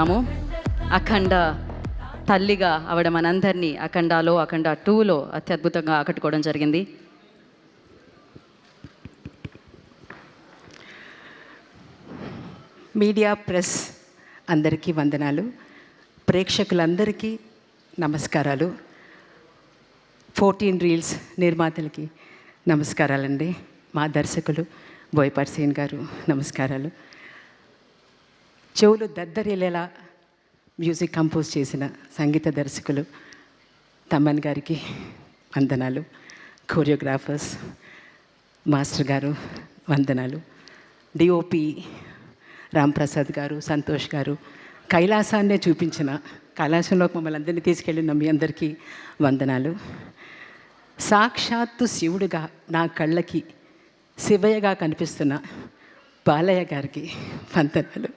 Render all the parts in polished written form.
ఉన్నాము. అఖండ తల్లిగా ఆవిడ మనందరినీ అఖండాలో, అఖండ 2లో అత్యద్భుతంగా ఆకట్టుకోవడం జరిగింది. మీడియా ప్రెస్ అందరికీ వందనాలు, ప్రేక్షకులందరికీ నమస్కారాలు, 14 రీల్స్ నిర్మాతలకి నమస్కారాలండి, మా దర్శకులు బోయపాటి సీన్ గారు నమస్కారాలు, చెవులు దద్దరిల్లేలా మ్యూజిక్ కంపోజ్ చేసిన సంగీత దర్శకులు తమ్మన్ గారికి వందనాలు, కోరియోగ్రాఫర్స్ మాస్టర్ గారు వందనాలు, డిఓపి రాంప్రసాద్ గారు, సంతోష్ గారు, కైలాసాన్నే చూపించిన, కైలాసంలోకి మమ్మల్ని అందరినీ తీసుకెళ్ళిన మీ అందరికీ వందనాలు, సాక్షాత్తు శివుడుగా నా కళ్ళకి శివయ్యగా కనిపిస్తున్న బాలయ్య గారికి వందనాలు.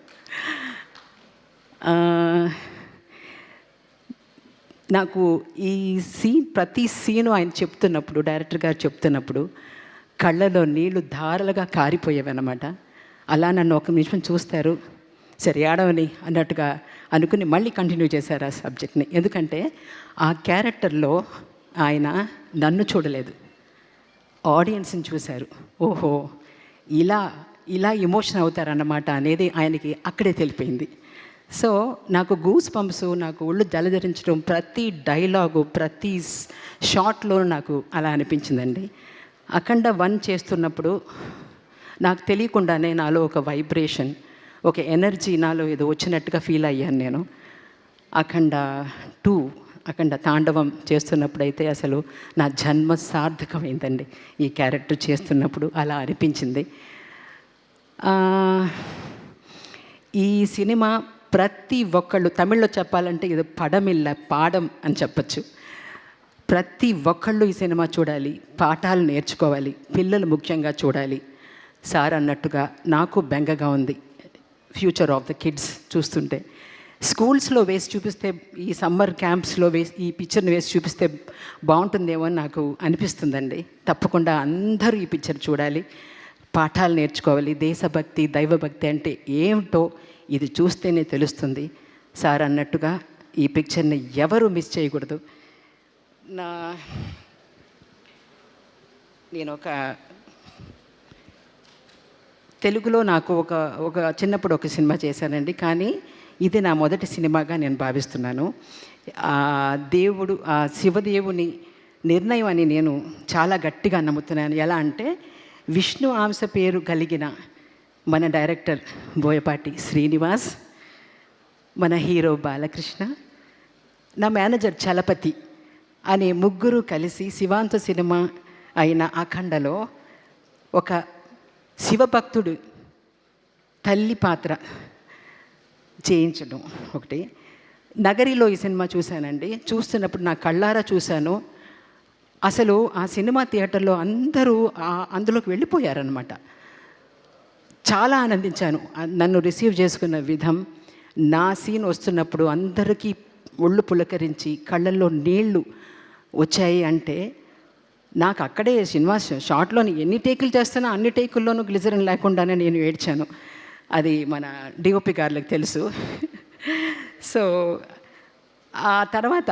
నాకు ఈ ప్రతి సీను ఆయన చెప్తున్నప్పుడు, డైరెక్టర్ గారు చెప్తున్నప్పుడు కళ్ళలో నీళ్లు ధారలుగా కారిపోయేవి అన్నమాట. అలా నన్ను ఒక నిమిషం చూస్తారు, సరే ఆడవని అన్నట్టుగా అనుకుని మళ్ళీ కంటిన్యూ చేశారు ఆ సబ్జెక్ట్ని. ఎందుకంటే ఆ క్యారెక్టర్లో ఆయన నన్ను చూడలేదు, ఆడియన్స్ని చూశారు. ఓహో, ఇలా ఎమోషన్ అవుతారన్నమాట అనేది ఆయనకి అక్కడే తెలిపోయింది. సో నాకు గూస్ పంప్స్, నాకు ఒళ్ళు జలధరించడం, ప్రతి డైలాగు, ప్రతి షాట్లోనూ నాకు అలా అనిపించిందండి. అఖండ 1 చేస్తున్నప్పుడు నాకు తెలియకుండానే నాలో ఒక వైబ్రేషన్, ఒక ఎనర్జీ నాలో ఏదో వచ్చినట్టుగా ఫీల్ అయ్యాను నేను. అఖండ 2, అఖండ తాండవం చేస్తున్నప్పుడు అయితే అసలు నా జన్మ సార్థకమైందండి. ఈ క్యారెక్టర్ చేస్తున్నప్పుడు అలా అనిపించింది. ఈ సినిమా ప్రతి ఒక్కళ్ళు, తమిళ్లో చెప్పాలంటే ఇది పడమిల్ల పాడం అని చెప్పచ్చు. ప్రతి ఒక్కళ్ళు ఈ సినిమా చూడాలి, పాఠాలు నేర్చుకోవాలి, పిల్లలు ముఖ్యంగా చూడాలి. సార్ అన్నట్టుగా నాకు బెంగగా ఉంది ఫ్యూచర్ ఆఫ్ ద కిడ్స్ చూస్తుంటే. స్కూల్స్లో వేసి చూపిస్తే, ఈ సమ్మర్ క్యాంప్స్లో ఈ పిక్చర్ని వేసి చూపిస్తే బాగుంటుందేమో అని నాకు అనిపిస్తుందండి. తప్పకుండా అందరూ ఈ పిక్చర్ చూడాలి, పాఠాలు నేర్చుకోవాలి. దేశభక్తి, దైవభక్తి అంటే ఏమిటో ఇది చూస్తేనే తెలుస్తుంది. సార్ అన్నట్టుగా ఈ పిక్చర్ని ఎవరు మిస్ చేయకూడదు. నేను ఒక తెలుగులో నాకు ఒక చిన్నప్పుడు ఒక సినిమా చేశానండి, కానీ ఇది నా మొదటి సినిమాగా నేను భావిస్తున్నాను. దేవుడు, శివదేవుని నిర్ణయం అని నేను చాలా గట్టిగా నమ్ముతున్నాను. ఎలా అంటే, విష్ణు అంశ పేరు కలిగిన మన డైరెక్టర్ బోయపాటి శ్రీనివాస్, మన హీరో బాలకృష్ణ, నా మేనేజర్ చలపతి అనే ముగ్గురు కలిసి శివాంత సినిమా అయిన అఖండలో ఒక శివభక్తుడు తల్లి పాత్ర చేయించడం ఒకటి. నగరిలో ఈ సినిమా చూశానండి. చూస్తున్నప్పుడు నా కళ్ళారా చూశాను. అసలు ఆ సినిమా థియేటర్లో అందరూ అందులోకి వెళ్ళిపోయారనమాట. చాలా ఆనందించాను. నన్ను రిసీవ్ చేసుకున్న విధం, నా సీన్ వస్తున్నప్పుడు అందరికీ ఒళ్ళు పులకరించి కళ్ళల్లో నీళ్లు వచ్చాయి. అంటే నాకు అక్కడే సినిమా షార్ట్లోని ఎన్ని టేకులు చేస్తున్నా అన్ని టేకుల్లోనూ గ్లిజరిన్ లేకుండానే నేను ఏడ్చాను. అది మన డిఓపి గారికి తెలుసు. సో ఆ తర్వాత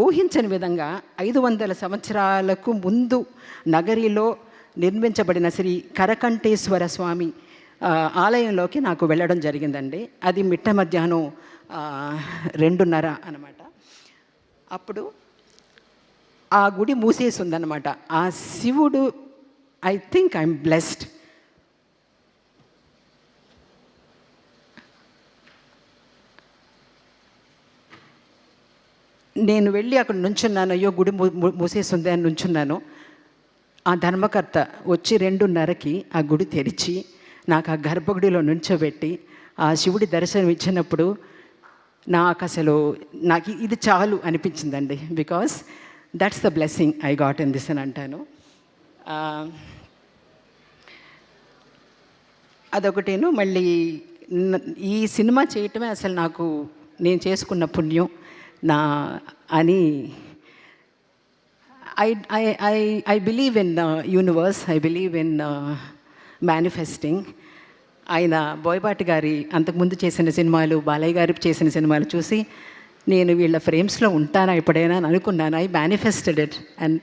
ఊహించని విధంగా 500 సంవత్సరాలకు ముందు నగరిలో నిర్మించబడిన శ్రీ కరకంఠేశ్వర స్వామి ఆలయంలోకి నాకు వెళ్ళడం జరిగిందండి. అది మిట్ట మధ్యాహ్నం 2:30 అన్నమాట. అప్పుడు ఆ గుడి మూసేసి ఉందన్నమాట. ఆ శివుడు, ఐ థింక్ ఐఎమ్ బ్లెస్డ్. నేను వెళ్ళి అక్కడ నుంచున్నాను. అయ్యో గుడి మూసేసి ఉంది అని నుంచున్నాను. ఆ ధర్మకర్త వచ్చి 2:30కి ఆ గుడి తెరిచి నాకు ఆ గర్భగుడిలో నుంచోబెట్టి ఆ శివుడి దర్శనం ఇచ్చినప్పుడు నాకు ఇది చాలు అనిపించిందండి. Because that's the blessing I got in this అని అంటాను. అదొకటేను. మళ్ళీ ఈ సినిమా చేయటమే అసలు నేను చేసుకున్న పుణ్యం అని I believe in universe, I believe in manifesting. ఆయన బోయపాటి గారి అంతకుముందు చేసిన సినిమాలు, బాలయ్య గారు చేసిన సినిమాలు చూసి నేను వీళ్ళ ఫ్రేమ్స్లో ఉంటానా ఎప్పుడైనా అని అనుకున్నాను. I manifested it and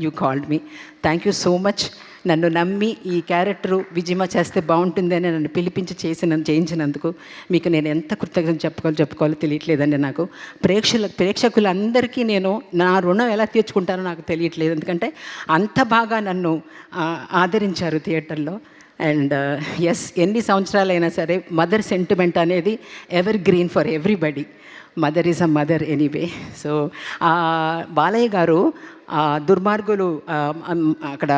you called me. Thank you so much. నన్ను నమ్మి ఈ క్యారెక్టరు విజయమ చేస్తే బాగుంటుందని నన్ను పిలిపించి చేయించినందుకు మీకు నేను ఎంత కృతజ్ఞత చెప్పుకోవాలో తెలియట్లేదండి నాకు. ప్రేక్షకులందరికీ నేను నా రుణం ఎలా తీర్చుకుంటానో నాకు తెలియట్లేదు. ఎందుకంటే అంత బాగా నన్ను ఆదరించారు థియేటర్లో. అండ్ ఎస్, ఎన్ని సంవత్సరాలైనా సరే మదర్ సెంటిమెంట్ అనేది ever green for everybody. Mother is a mother anyway. So Balayya గారు దుర్మార్గులు అక్కడ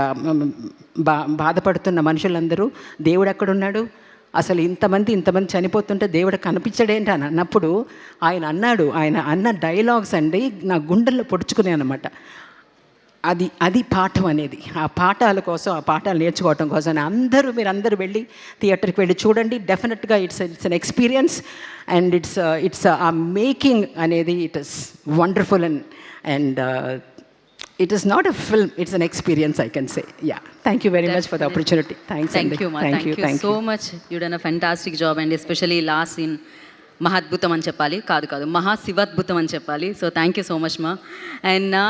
బాధపడుతున్న మనుషులందరూ దేవుడు ఎక్కడున్నాడు, అసలు ఇంతమంది చనిపోతుంటే దేవుడు కనిపించడేంటి అని అన్నప్పుడు ఆయన అన్న డైలాగ్స్ అండి నా గుండెల్లో పొడుచుకునే అనమాట. అది పాఠం అనేది. ఆ పాఠాలు నేర్చుకోవటం కోసం మీరందరూ వెళ్ళి థియేటర్కి వెళ్ళి చూడండి. డెఫినెట్గా it's an experience and it's ఆ మేకింగ్ అనేది it is wonderful and it is not a film, it's an experience, I can say. Yeah, thank you very much for the opportunity. Thanks. Thank you, ma. Thank you so much. You done a fantastic job, and especially last scene మహాద్భుతం అని చెప్పాలి, కాదు మహాశివాద్భుతం అని చెప్పాలి. So thank you so much మా. And నా